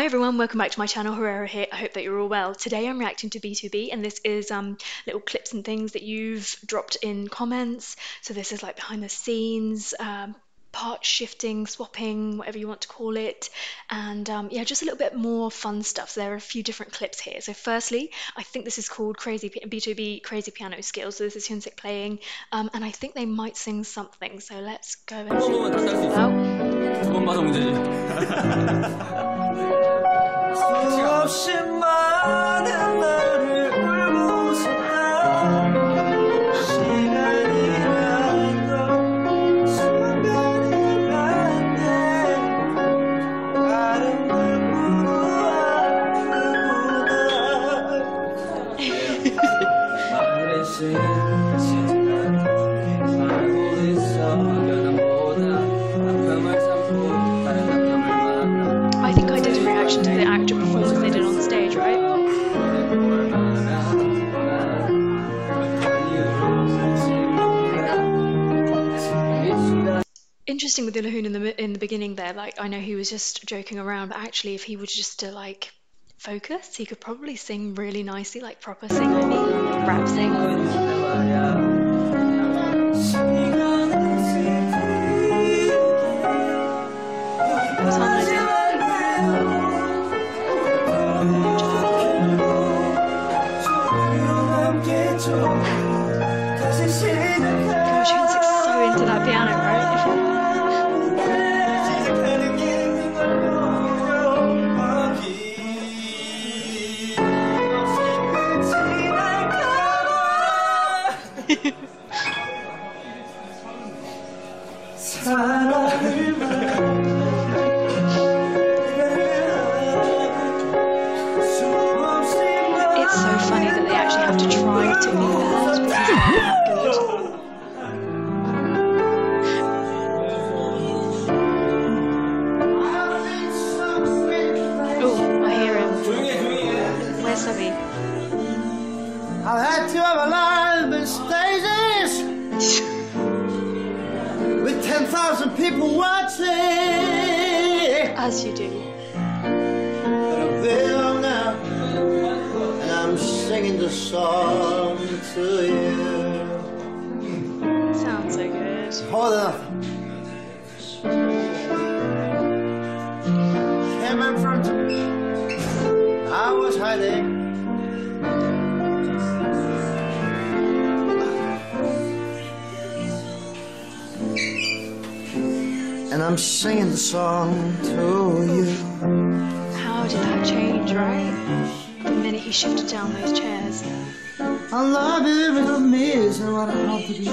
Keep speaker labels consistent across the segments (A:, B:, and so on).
A: everyone, welcome back to my channel. Herrera here. I hope that you're all well. Today I'm reacting to BTOB, and this is little clips and things that you've dropped in comments. So this is like behind the scenes, part shifting, swapping, whatever you want to call it, and yeah, just a little bit more fun stuff. So there are a few different clips here. So firstly, I think this is called BTOB Crazy Piano Skills. So this is Hyunsik playing, and I think they might sing something. So let's go and see what this is about.
B: 두번 봐서 문제지. 수없이 많은 나를 울고 웃었다. 시간이란 건 순간이란데 다른 눈으로 아프구나. 말의 시간이 알고 있어 변함보다 아픔을 삼고 다른 아픔을 만나.
A: I think I did a reaction to the actor performance they did on stage, right? Interesting with Ilahun in the beginning there. Like, I know he was just joking around, but actually, if he was just to like focus, he could probably sing really nicely, like proper sing, I mean, rap sing. What's harmonizing? Gosh, Hyunsik's so into that piano, right? It's so funny that they actually have to try to be that because they're that good. Oh, I hear him. Where's Sabi?
B: I've had to have a life in stages with 10,000 people watching.
A: As you do.
B: But I'm there now, and I'm singing the song to you.
A: Sounds so good.
B: Hold it up. Came in front of me. I was hiding. And I'm singing the song to you.
A: How did that change, right? The minute he shifted down those chairs.
B: I love you with a miss and what I have to be.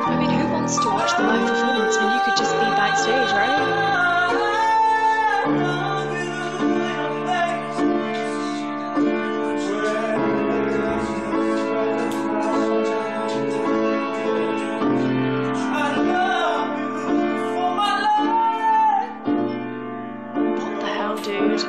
A: I mean, who wants to watch the live performance when you could just be backstage, right? What the hell, dude?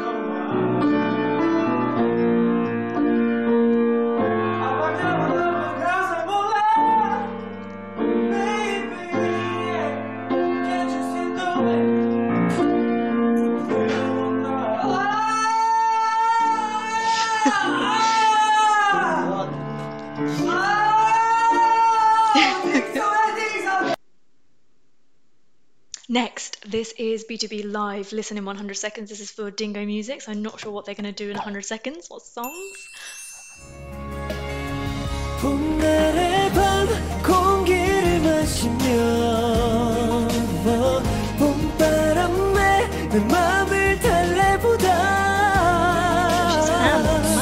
A: Next, this is BTOB Live, Listen in 100 Seconds. This is for Dingo Music, so I'm not sure what they're going to do in 100 seconds. What songs?
B: 봄날의 밤 공기를 마시며 봄바람에 내 맘을 달래보다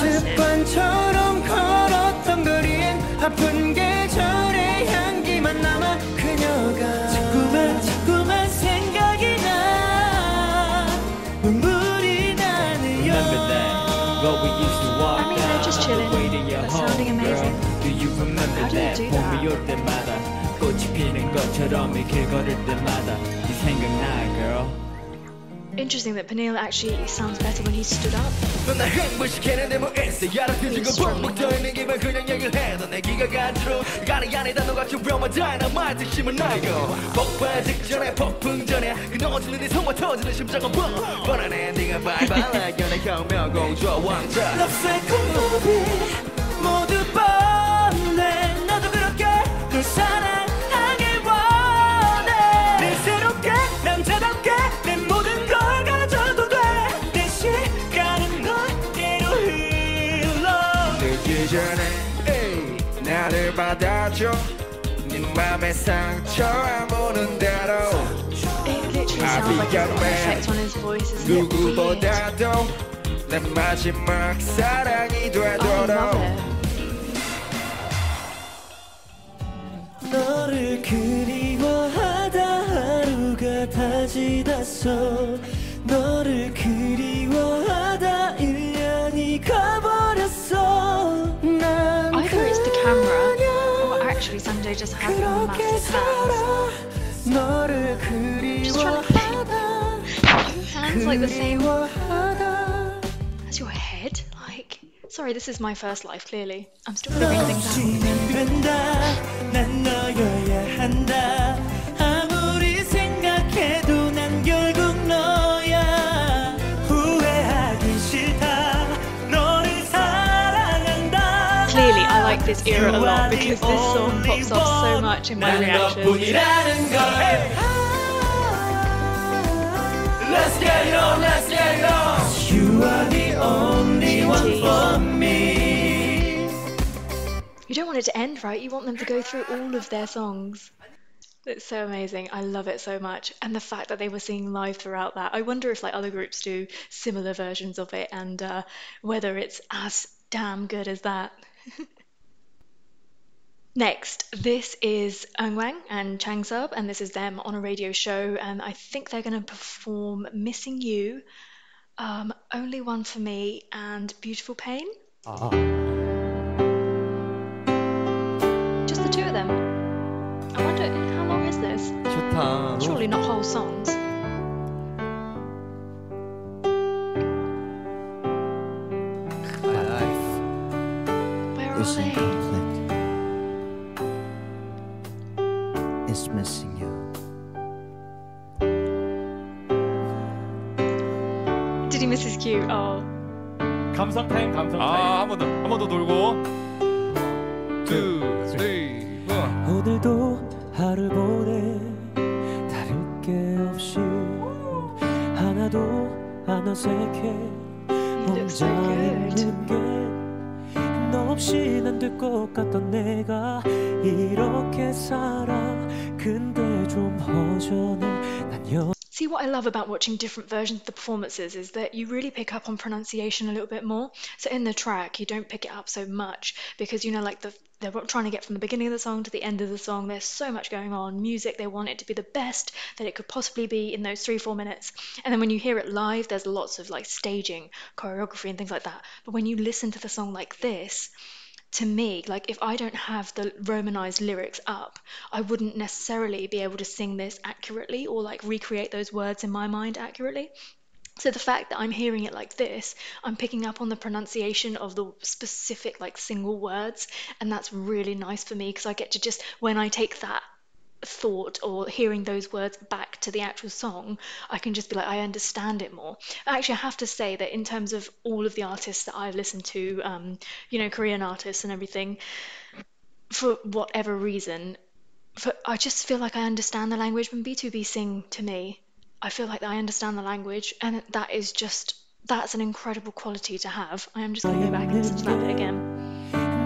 B: 습관처럼 걸었던 거리엔 아픈 계절의 향기만 남아 그녀가 자꾸만 생각이 나 눈물이 나네요.
A: I mean, they're just chilling, but sounding amazing.
C: Do you remember
A: How do you
C: that?
A: do
C: 봄이 올
A: that?
C: 때마다 꽃이 피는 것처럼 이 길 걸을 때마다 네 생각나 girl.
A: Interesting that Peniel actually sounds better when he stood up.
C: 넌 날 흥분시키는 내 모습에 야라 뒤지고 벅벅 떠있는 기분 그냥 얘기를 해도 내 귀가 간지러 가는 안에 단어같이 Real Dynamite 힘을 나고 폭발 직전에 폭풍 전에 그 넣어주는 네 손과 터지는 심장은 뻔하네 네가 발발해 연애 혁명 공주와 왕자
D: 럽스의 콩고비 모두 뻔해 나도 그렇게 널 사랑하길 원해 내 새롭게 남자답게 내 모든 걸 가져도 돼 내 시간은 너에게로 흘러
C: 늦기 전에 에이, 나를 받아줘 네 맘의 상처 아무는 대로
A: It literally sounds like he's got an effect on his voice, isn't it? Weird.
C: 누구보다도 내 마지막 사랑이
A: I
C: 되도록
A: love it.
D: 너를 그리워하다 하루가 다 지났어 너를 그리워하다 1년이 가버렸어 난
A: Either it's the camera, or actually Sanjay just has massive hands.
D: 너를 그리워하다
A: Hands like the same as your head. Like, sorry, this is my first life. Clearly, I'm still figuring things out.
D: 없이는 된다 난 너여야 한다 아무리 생각해도 난 결국 너야 후회하기 싫다 너를 사랑한다
A: Clearly, I like this era a lot because this song pops up so much in my
D: 난
A: reactions.
D: 너뿐이라는 걸 Let's get it on, let's get it on You are the only one for me
A: You don't want it to end, right? You want them to go through all of their songs. It's so amazing. I love it so much. And the fact that they were singing live throughout that. I wonder if like other groups do similar versions of it and whether it's as damn good as that. Next, this is Eunwang and Changsub, and this is them on a radio show, and I think they're going to perform Missing You, Only One for Me, and Beautiful Pain. Just the two of them. I wonder, how long is this?
E: 좋다.
A: Surely not whole songs. Where are
B: It's
A: they?
B: incomplete. It's missing you.
A: Did he miss his cue? Oh.
E: 감성 타임, 감성 타임. 한 번 더 돌고. 2, 3, 4.
D: 오늘도 하루 보내 다를 게 없이 하나도 안 어색해
A: looks so
D: 혼자
A: good.
D: 있는 게너 없인 안 될 것 같던 내가 이렇게 살아 근데 좀 허전해 난
A: See, what I love about watching different versions of the performances is that you really pick up on pronunciation a little bit more. So in the track, you don't pick it up so much because, you know, like they're trying to get from the beginning of the song to the end of the song. There's so much going on. Music, they want it to be the best that it could possibly be in those 3-4 minutes. And then when you hear it live, there's lots of like staging, choreography and things like that. But when you listen to the song like this, to me, like if I don't have the romanized lyrics up, I wouldn't necessarily be able to sing this accurately or like recreate those words in my mind accurately. So the fact that I'm hearing it like this, I'm picking up on the pronunciation of the specific like single words, and that's really nice for me because I get to just, when I take that thought or hearing those words back to the actual song, I can just be like, I understand it more. Actually, I have to say that in terms of all of the artists that I've listened to, you know, Korean artists and everything, for whatever reason, I just feel like I understand the language when B2B sing to me. I feel like I understand the language, and that's an incredible quality to have. I am just going to go back and listen to that bit again.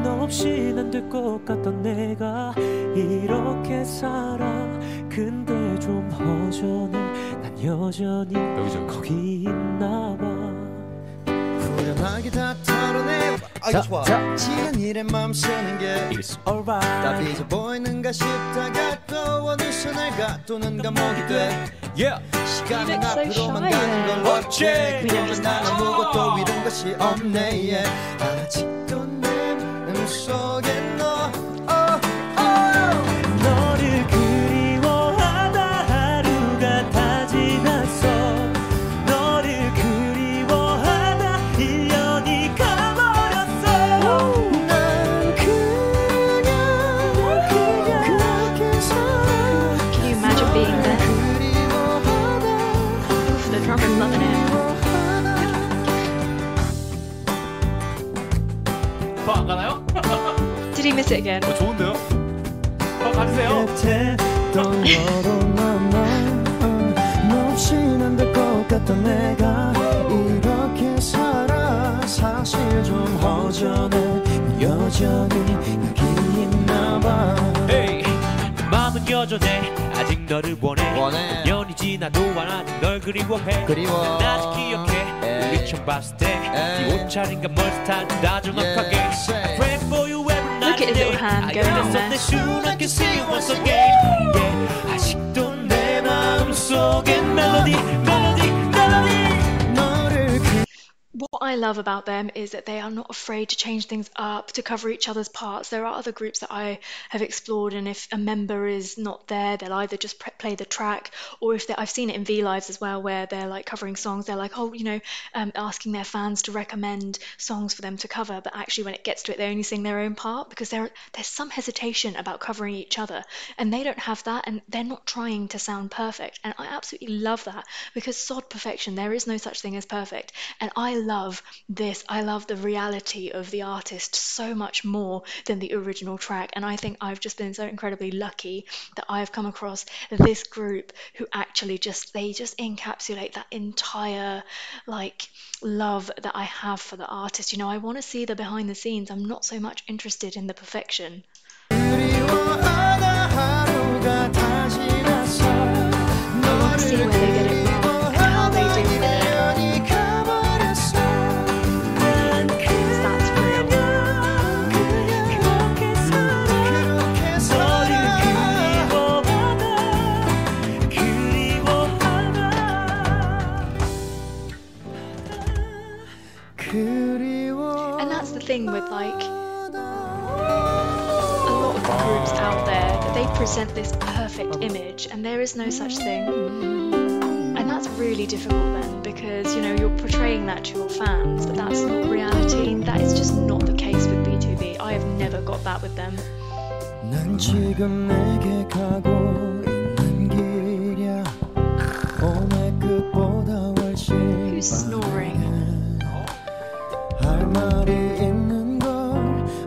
D: 너 없인 안 될 것 같던 내가 이렇게 살아 근데 좀 허전해 난 여전히 거기 있나 봐
B: 후련하게 다 털어내 자, 지난 일에 맘 쓰는 게
D: It's alright
B: 다 빚어 보이는가 싶다가 또 어느새 날 가도는 감옥이 돼 시간은
A: You look so
B: 앞으로만
A: shy
B: 가는 걸
A: there.
B: 어째
A: We don't
B: 그러면 난 아무것도 잃은 것이 없네 yeah. 아직도 내 마음속에 너
D: 너를 그리워하다 하루가 다 지났어
A: the drummer's loving it.
E: 더 안 가나요?
A: Did he miss it again?
E: 좋은데요? 더 가주세요.
B: 너 없이 안 될 것 같던 내가 이렇게 살아 사실 좀 허전해 여전히 여기 있나 봐
D: hey, 마음은 여전해 아직 너를 원해 년이 지나도 아직 널 그리워해 난 아직 기억해 우리 처음 봤을 때네 옷차림과 머리스타일 다 정확하게 I pray for you every night
A: Look at his little hand going on there.
D: soon I can see you once again yeah, 아직도 내 마음속에 멜로디
A: What I love about them is that they are not afraid to change things up, to cover each other's parts. There are other groups that I have explored, and if a member is not there, they'll either just play the track, or if I've seen it in V Lives as well, where they're like covering songs, they're like, oh, you know, asking their fans to recommend songs for them to cover, but actually when it gets to it, they only sing their own part because there's some hesitation about covering each other, and they don't have that, and they're not trying to sound perfect, and I absolutely love that because sod perfection, there is no such thing as perfect, and I love this. I love the reality of the artist so much more than the original track, and I think I've just been so incredibly lucky that I've come across this group who actually they just encapsulate that entire like love that I have for the artist. You know, I want to see the behind the scenes. I'm not so much interested in the perfection. I want to see where they get it wrong and how they deal with it. And that's the thing with like a lot of groups out there, that they present this perfect image and there is no such thing. And that's really difficult then, because you know you're portraying that to your fans, but that's not reality. That is just not the case with B2B. I have never got that with them.
B: 난 지금 내게 가고 있는 길이야 봄의 끝보다 훨씬
A: Who's snoring?
B: 할 말이 있는 걸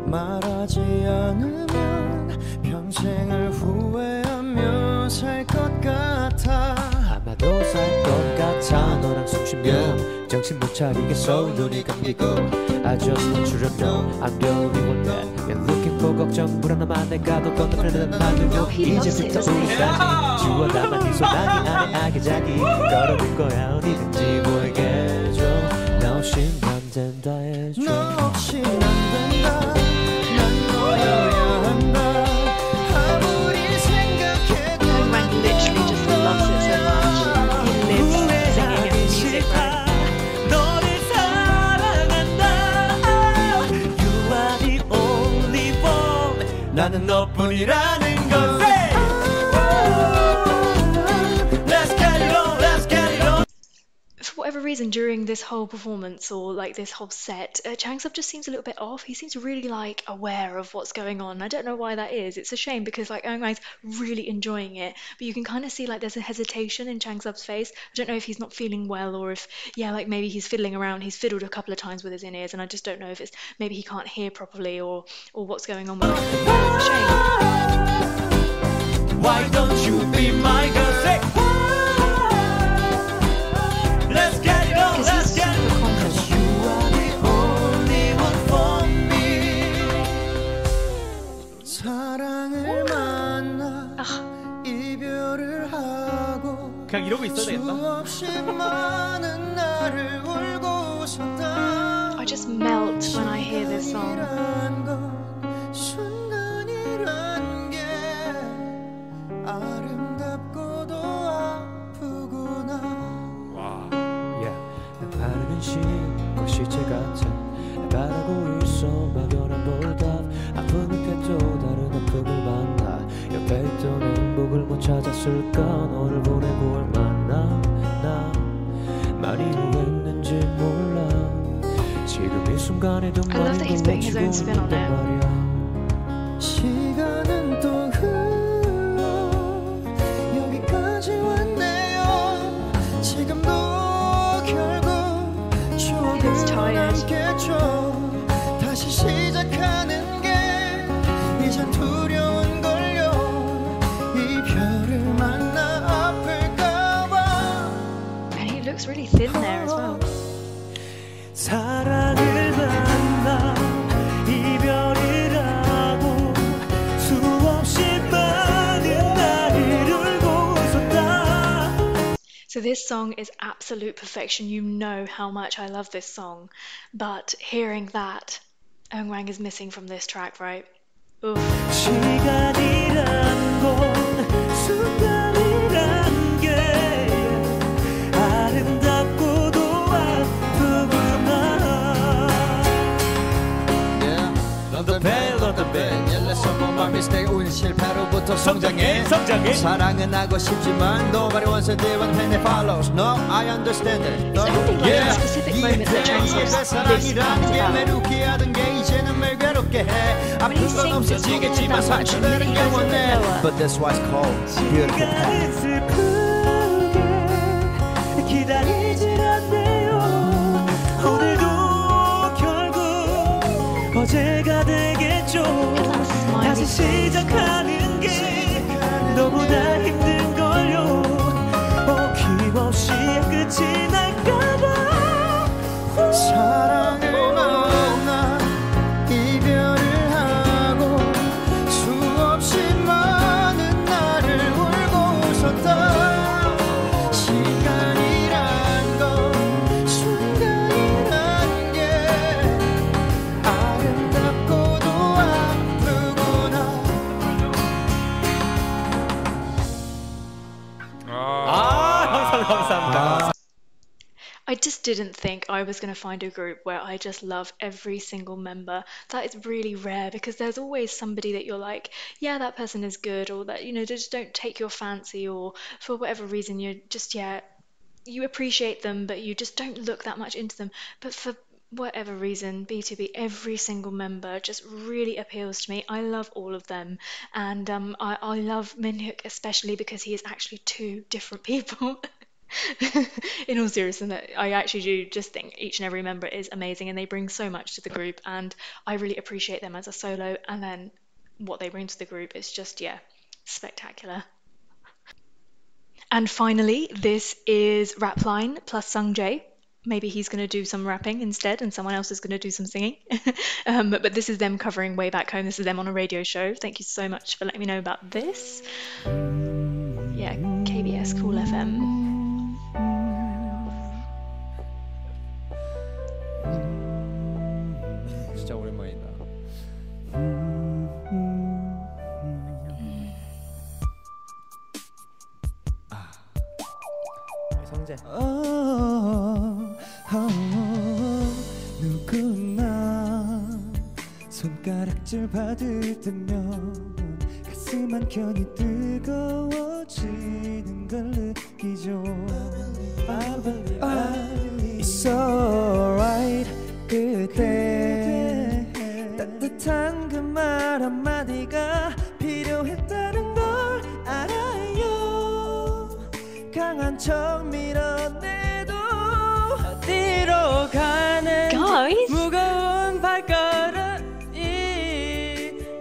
B: 말하지 않으면 평생을 후회하며 살 것 같아
D: 아마도 살 것 같아 너랑 숨 쉬면 정신 못 차리겠어 눈이 감기고 I just want you to know I'm the only one that you're looking for 걱정 불안함만 내가 더 건너편에 만들고 이제부터 우리까지 주워 담아 네 소나기 안에 아기자기 걸어둘 거야 어디든지 보이게 해줘 나 없인 안 된다 해줘
B: 너 없인 안 된다 난 너여야 한다 아무리 생각해도
A: Rank literally just loves it so much. He lives singing and music, right?
D: 너를 사랑한다 You are the only one 나는 너뿐이라는 걸 Let's get it on, let's get it on
A: For whatever reason, during this whole performance or like this whole set, Changsub just seems a little bit off. He seems really like aware of what's going on. I don't know why that is. It's a shame because like Eungai's really enjoying it, but you can kind of see like there's a hesitation in Changsub's face. I don't know if he's not feeling well or if like maybe he's fiddling around. He's fiddled a couple of times with his in-ears, and I just don't know if it's maybe he can't hear properly or what's going on with him. It's a shame.
D: Why don't you be my girl? Say, let's get it on,
A: Because
D: let's
A: he's
D: get it
A: super
D: on.
A: confident.
D: You are the only one for me.
B: 사랑을 만나
A: Ugh.
B: 이별을 하고
E: 그냥 이러고 있어야 되겠다.
B: 수없이 많은 나를 울고 웃었다
A: I just melt when I hear this song.
B: 순간이란 건 순간이란 게 아름답고도 아프구나
D: Yeah, 난 바르는 신과 시체 같아 바라고 있어 막연한 보답 아픈 끝에 또 다른 아픔을 만나 옆에 있던 행복을 못 찾았을까 너를 보내고 얼마나 나 많이 후회했는지 몰라 지금 이 순간에도
A: I love that he's putting his own spin on it.
D: 말이야
B: 시간은 또 흘러 여기까지 왔네요 지금도
A: really thin there as well.
D: 사랑을 만나 이별을 하고 수없이 많은 날을 울고 있었다.
A: So this song is absolute perfection. You know how much I love this song, but hearing that, Eunwang is missing from this track, right? Oof.
D: 시간이란 건 순간이란 게 아름답고도 아프구나.
B: Yeah, love the band, love the band. Yeah, let's talk about mistake. 우린 실패로부터 성장해. 사랑은 하고 싶지만 nobody wants to do when they follows. No, I understand it.
A: It's only like a specific moment that translates this
B: 사랑이란 게 매롭게 하던 게 이제는 매 괴롭게 해. 아픈 건 없어지겠지만 상처들은 영원해. But that's why it's called beautiful
D: 시간은 슬프게 기다리질 않네요. 오늘도 결국 어제가 되겠죠. 다시 시작하는 게 너무나 힘든걸요. 어김없이 끝이 날까봐.
B: 사랑을 만나 이별을 하고 수없이 많은 날을 울고 웃었다. 시간이란 건 순간이란 게 아름답고도 아프구나.
E: 감사합니다.
A: I just didn't think I was going to find a group where I just love every single member. That is really rare because there's always somebody that you're like, yeah, that person is good, or that, you know, just don't take your fancy, or for whatever reason you're just, yeah, you appreciate them, but you just don't look that much into them. But for whatever reason, BTOB, every single member just really appeals to me. I love all of them, and I love Minhyuk especially because he is actually two different people. In all seriousness, I actually do just think each and every member is amazing, and they bring so much to the group, and I really appreciate them as a solo, and then what they bring to the group is just, yeah, spectacular. And finally, this is Rapline plus Sungjae. Maybe he's going to do some rapping instead and someone else is going to do some singing. But this is them covering Way Back Home. This is them on a radio show. Thank you so much for letting me know about this. Yeah, KBS Cool FM.
B: 진짜 오랜만이다.
D: 성재. 누구나 손가락질 받을 때면 가슴 한켠이 뜨거워지는 걸 느끼죠. It's alright. 그때 따뜻한 그 말 한마디가 필요했다는 걸 알아요. 강한 척 밀어내도 어디로 가는지
A: Guys.
D: 무거운 발걸음이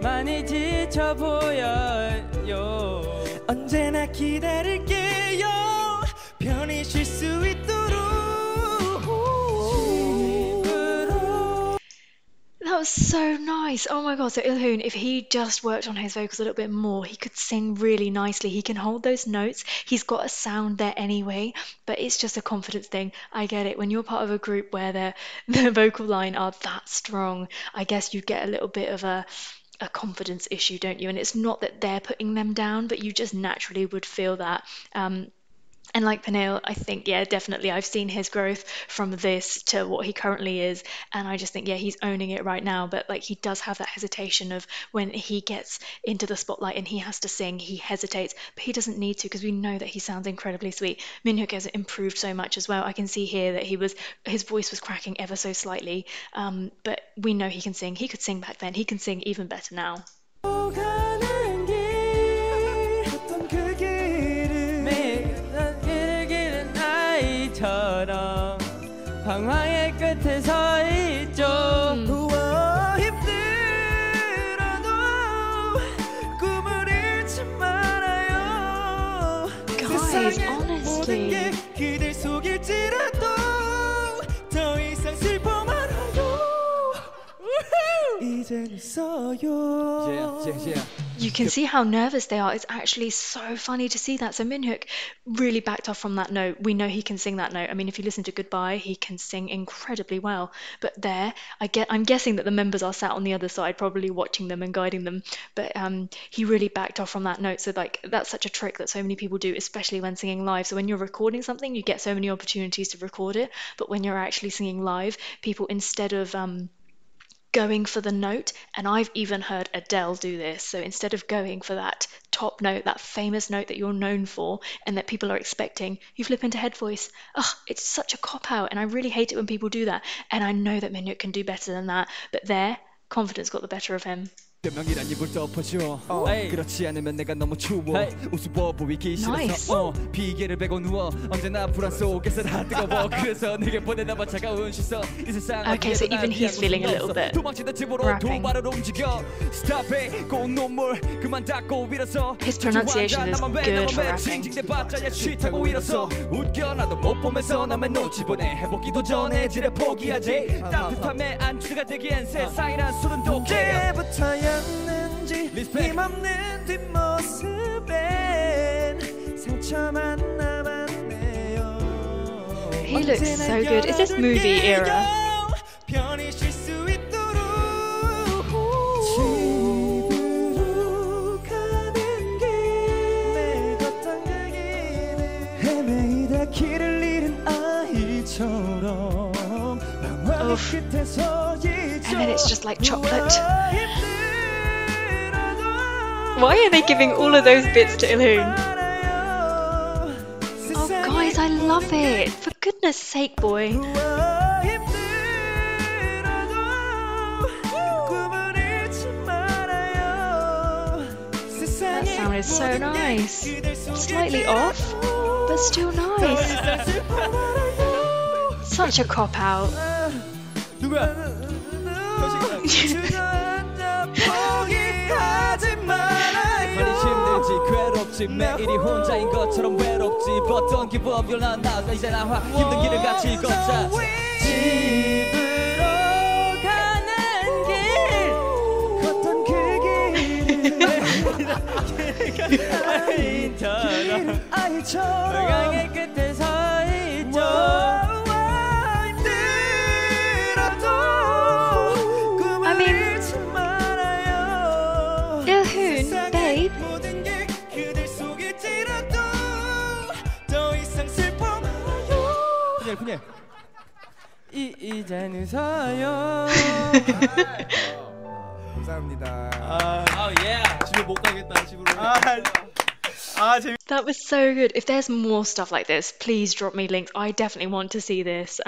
D: 많이 지쳐 보여요. 언제나 기다릴게요. 편히 쉴 수 있도록.
A: That was so nice. Oh my god, so Ilhoon, if he just worked on his vocals a little bit more, he could sing really nicely. He can hold those notes. He's got a sound there anyway, but it's just a confidence thing. I get it. When you're part of a group where the vocal line are that strong, I guess you get a little bit of a confidence issue, don't you? And it's not that they're putting them down, but you just naturally would feel that. And like Peniel, I think, yeah, definitely I've seen his growth from this to what he currently is. And I just think, yeah, he's owning it right now. But like he does have that hesitation of when he gets into the spotlight and he has to sing, he hesitates. But he doesn't need to because we know that he sounds incredibly sweet. Minhyuk has improved so much as well. I can see here that his voice was cracking ever so slightly. But we know he can sing. He could sing back then. He can sing even better now.
D: 방황의 끝에 서 있죠. 힘들어도 꿈을 잃지 말아요.
A: Guys, honestly.
D: 모든 게 그댈 속일지라도
A: You can see how nervous they are. It's actually so funny to see that. So Minhyuk really backed off from that note. We know he can sing that note. I mean, if you listen to Goodbye, he can sing incredibly well. But there, I'm guessing that the members are sat on the other side, probably watching them and guiding them. But he really backed off from that note. So like that's such a trick that so many people do, especially when singing live. So when you're recording something, you get so many opportunities to record it. But when you're actually singing live, people instead of going for the note, and I've even heard Adele do this. So instead of going for that top note, that famous note that you're known for and that people are expecting, you flip into head voice. Ugh, it's such a cop out, and I really hate it when people do that. And I know that Minhyuk can do better than that, but there, confidence got the better of him.
C: 변명이란 입을 덮어줘 그렇지 않으면 내가 너무 추워 우스워 보이기
A: Nice.
C: 싫어서 비계를 베고 누워 언제나 불안 속에서 다 뜨거워 그래서 내게 보내나봐 차가운 시선 이 세상
A: Okay, so even he's feeling a little bit
C: 도망치다 집으로
A: rapping.
C: 두 발을 움직여 Stop it 고운 눈물 그만 닦고 일어서
A: His pronunciation is good for rapping.
C: 징징대봤자야 쉬타고 일어서 웃겨 나도 못 보면서 남의 눈치 보내 해보기도 전에 지레 포기하지 따뜻함에 안주가 되기엔 세상이란 술은 독해
B: 언제부터였는지 힘없는 뒷모습엔 상처만 남았네요.
A: He looks so good. Is this movie era?
B: 편히 쉴 수 있도록 집으로 가는 길 매일 걷던 그 길을 헤매이다 길을 잃은 아이처럼 방황의 끝에 서
A: And then it's just like chocolate. Why are they giving all of those bits to Ilhoon? Oh, guys, I love it. For goodness sake, boy. That sound is so nice. Slightly off, but still nice. Such a cop out.
C: 많이 힘들지 괴롭지 매일이 혼자인 것처럼 외롭지 But don't give up you're not now 이제 나와 힘든 길을 같이 걷자 집으로 가는 길 걷던 그 길을 아이처럼 강의 끝에 서 있죠
A: Ilhoon, babe.
C: 그냥 이제는 서요
B: 감사합니다.
C: 집에 못 가겠다 집으로
A: That was so good. If there's more stuff like this, please drop me links. I definitely want to see this.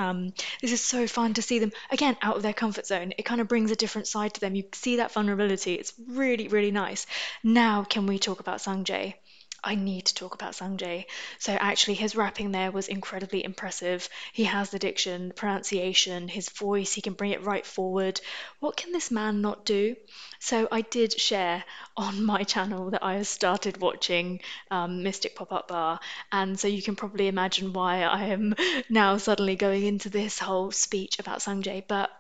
A: This is so fun to see them, again, out of their comfort zone. It kind of brings a different side to them. You see that vulnerability. It's really, really nice. Now, can we talk about Sungjae? I need to talk about Sungjae. So actually his rapping there was incredibly impressive. He has the diction, pronunciation, his voice, he can bring it right forward. What can this man not do? So I did share on my channel that I have started watching Mystic Pop-Up Bar, and so you can probably imagine why I am now suddenly going into this whole speech about Sungjae. But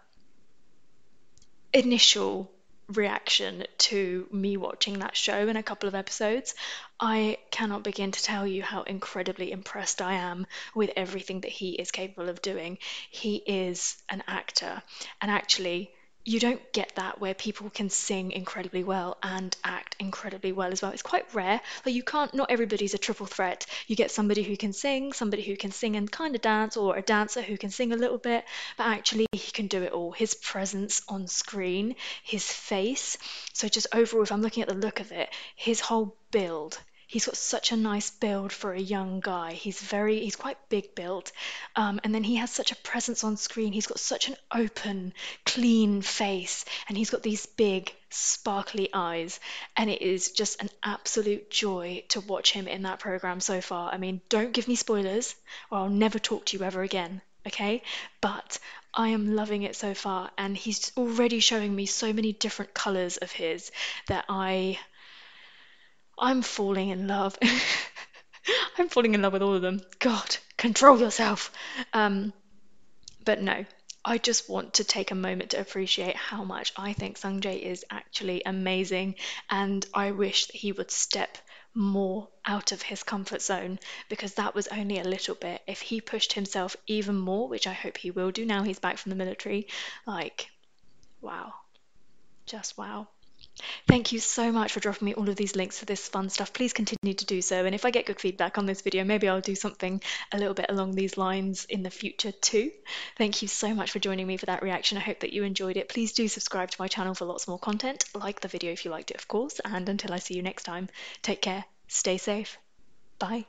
A: initial reaction to me watching that show in a couple of episodes, I cannot begin to tell you how incredibly impressed I am with everything that he is capable of doing. He is an actor, and actually you don't get that where people can sing incredibly well and act incredibly well as well. It's quite rare. Like you can't, not everybody's a triple threat. You get somebody who can sing and kind of dance, or a dancer who can sing a little bit, but actually he can do it all. His presence on screen, his face. So just overall, if I'm looking at the look of it, his whole build, he's got such a nice build for a young guy. He's quite big built. And then he has such a presence on screen. He's got such an open, clean face. And he's got these big, sparkly eyes. And it is just an absolute joy to watch him in that program so far. I mean, don't give me spoilers, or I'll never talk to you ever again. Okay? But I am loving it so far. And he's already showing me so many different colors of his that I'm falling in love. I'm falling in love with all of them. God, control yourself. But no, I just want to take a moment to appreciate how much I think Sungjae is actually amazing, and I wish that he would step more out of his comfort zone because that was only a little bit. If he pushed himself even more, which I hope he will do now he's back from the military, like, wow, just wow. Thank you so much for dropping me all of these links to this fun stuff. Please continue to do so. And if I get good feedback on this video, maybe I'll do something a little bit along these lines in the future too. Thank you so much for joining me for that reaction. I hope that you enjoyed it. Please do subscribe to my channel for lots more content. Like the video if you liked it, of course. And until I see you next time, take care, stay safe. Bye.